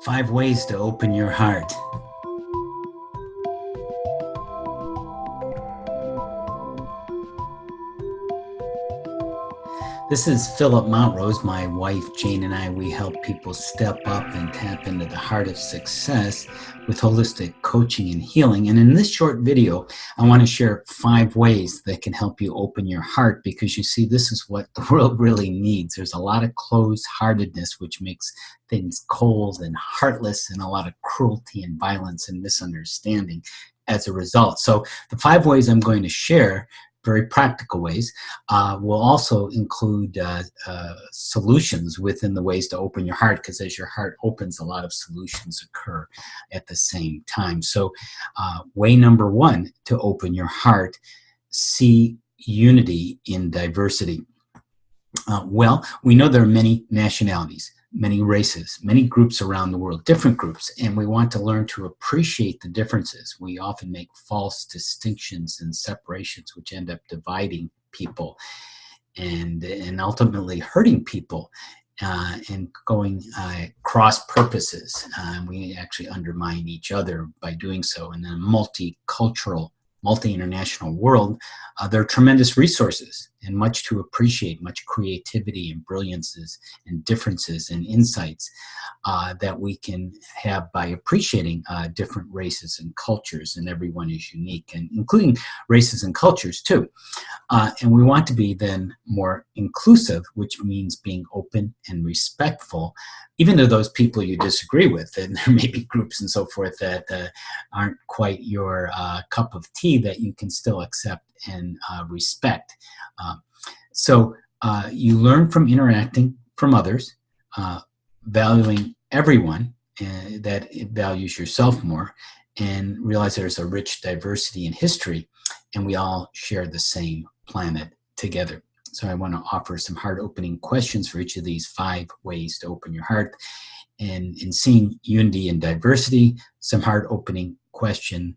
5 ways to open your heart. This is Phillip Mountrose. My wife Jane and I, we help people step up and tap into the heart of success with holistic coaching and healing. And in this short video, I want to share 5 ways that can help you open your heart, because you see, this is what the world really needs. There's a lot of closed-heartedness, which makes things cold and heartless, and a lot of cruelty and violence and misunderstanding as a result. So the 5 ways I'm going to share, very practical ways, will also include solutions within the ways to open your heart, because as your heart opens, a lot of solutions occur at the same time. So way number 1 to open your heart: see unity in diversity. Well, we know there are many nationalities, many races, many groups around the world, different groups, and we want to learn to appreciate the differences. We often make false distinctions and separations, which end up dividing people and ultimately hurting people and going cross purposes. We actually undermine each other by doing so. In a multicultural, multi-international world, there are tremendous resources and much to appreciate, much creativity and brilliances and differences and insights that we can have by appreciating different races and cultures, and everyone is unique, and including races and cultures too. And we want to be then more inclusive, which means being open and respectful, even to those people you disagree with. And there may be groups and so forth that aren't quite your cup of tea, that you can still accept and respect. So you learn from interacting from others, valuing everyone, that it values yourself more, and realize there's a rich diversity in history, and we all share the same planet together. So I want to offer some heart-opening questions for each of these 5 ways to open your heart. And in seeing unity and diversity, some heart-opening questions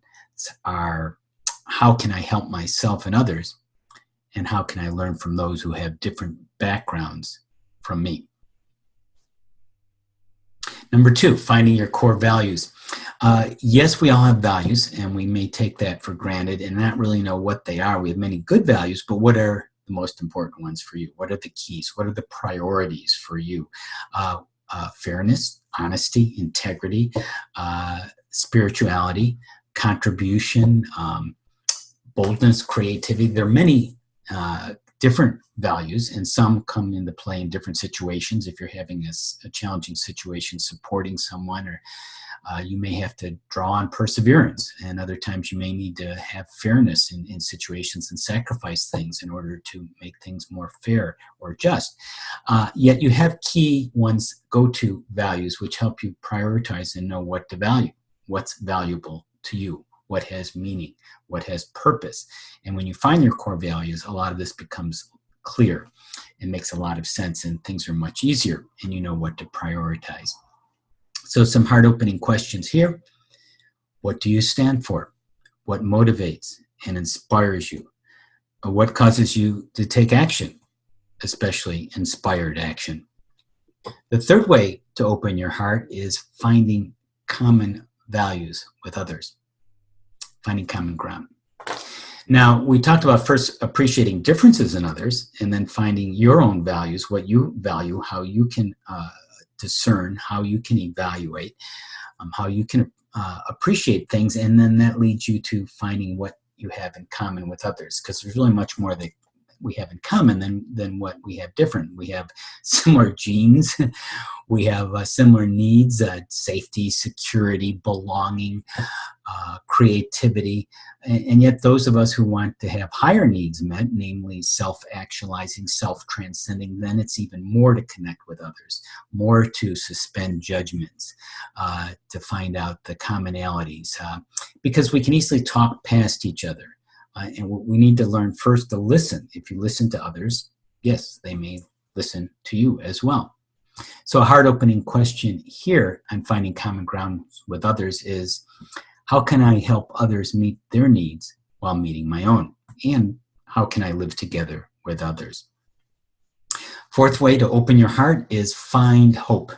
are: how can I help myself and others? And how can I learn from those who have different backgrounds from me? Number 2, finding your core values. Yes, we all have values, and we may take that for granted and not really know what they are. We have many good values, but what are the most important ones for you? What are the keys? What are the priorities for you? Fairness, honesty, integrity, spirituality, contribution, boldness, creativity. There are many different values, and some come into play in different situations. If you're having a challenging situation supporting someone, or you may have to draw on perseverance, and other times you may need to have fairness in situations and sacrifice things in order to make things more fair or just. Yet you have key ones, go-to values, which help you prioritize and know what to value, what's valuable to you, what has meaning, what has purpose. And when you find your core values, a lot of this becomes clear and makes a lot of sense, and things are much easier, and you know what to prioritize. So some heart-opening questions here. What do you stand for? What motivates and inspires you? What causes you to take action, especially inspired action? The 3rd way to open your heart is finding common values with others. Finding common ground. Now, we talked about first appreciating differences in others, and then finding your own values, what you value, how you can discern, how you can evaluate, how you can appreciate things, and then that leads you to finding what you have in common with others, because there's really much more that we have in common than what we have different. We have similar genes, we have similar needs, safety, security, belonging, creativity, and yet those of us who want to have higher needs met, namely self-actualizing, self-transcending, then it's even more to connect with others, more to suspend judgments, to find out the commonalities, because we can easily talk past each other. And we need to learn first to listen. If you listen to others, yes, they may listen to you as well. So a heart-opening question here on finding common ground with others is: how can I help others meet their needs while meeting my own? And how can I live together with others? 4th way to open your heart is find hope.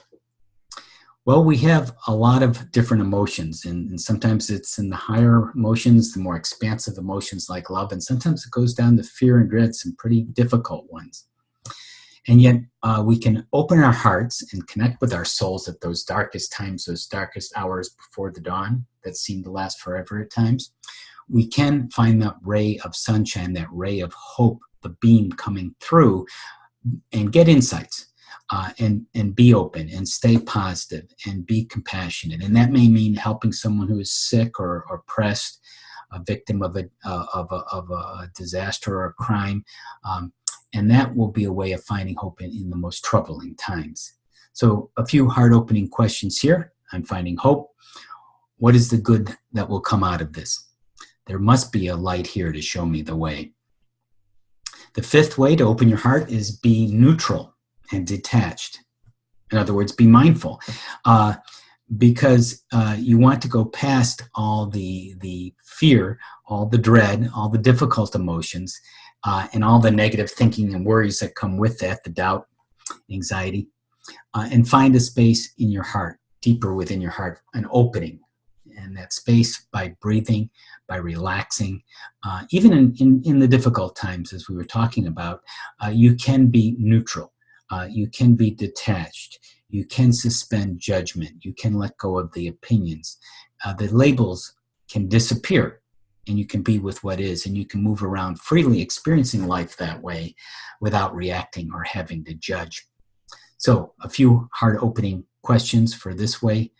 Well, we have a lot of different emotions, and sometimes it's in the higher emotions, the more expansive emotions like love, and sometimes it goes down to fear and dread, some pretty difficult ones. And yet, we can open our hearts and connect with our souls at those darkest times, those darkest hours before the dawn that seem to last forever at times. We can find that ray of sunshine, that ray of hope, the beam coming through, and get insights, and be open and stay positive and be compassionate. And that may mean helping someone who is sick or oppressed, a victim of a disaster or a crime. And that will be a way of finding hope in the most troubling times. So a few heart-opening questions here. I'm finding hope. What is the good that will come out of this? There must be a light here to show me the way. The fifth way to open your heart is be neutral and detached. In other words, be mindful, because you want to go past all the fear, all the dread, all the difficult emotions, and all the negative thinking and worries that come with that, the doubt, anxiety, and find a space in your heart, deeper within your heart, an opening. And that space by breathing, by relaxing, even in the difficult times, as we were talking about, you can be neutral. You can be detached. You can suspend judgment. You can let go of the opinions. The labels can disappear, and you can be with what is, and you can move around freely, experiencing life that way without reacting or having to judge. So a few heart-opening questions for this way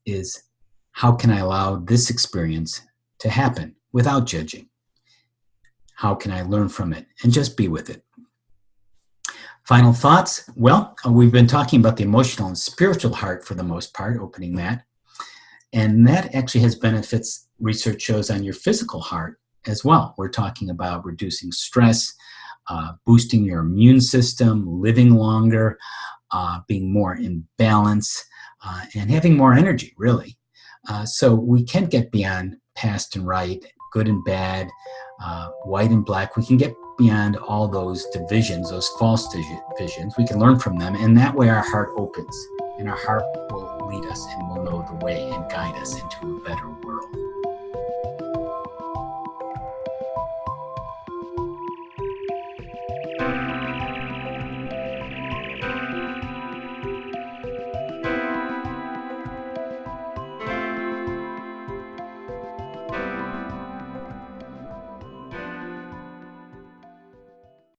is, how can I allow this experience to happen without judging? How can I learn from it and just be with it? Final thoughts? Well, we've been talking about the emotional and spiritual heart for the most part, opening that. And that actually has benefits, research shows, on your physical heart as well. We're talking about reducing stress, boosting your immune system, living longer, being more in balance, and having more energy, really. So we can get beyond past and right, good and bad, white and black. We can get beyond all those divisions, those false divisions. We can learn from them, and that way our heart opens, and our heart will lead us and will know the way and guide us into a better world.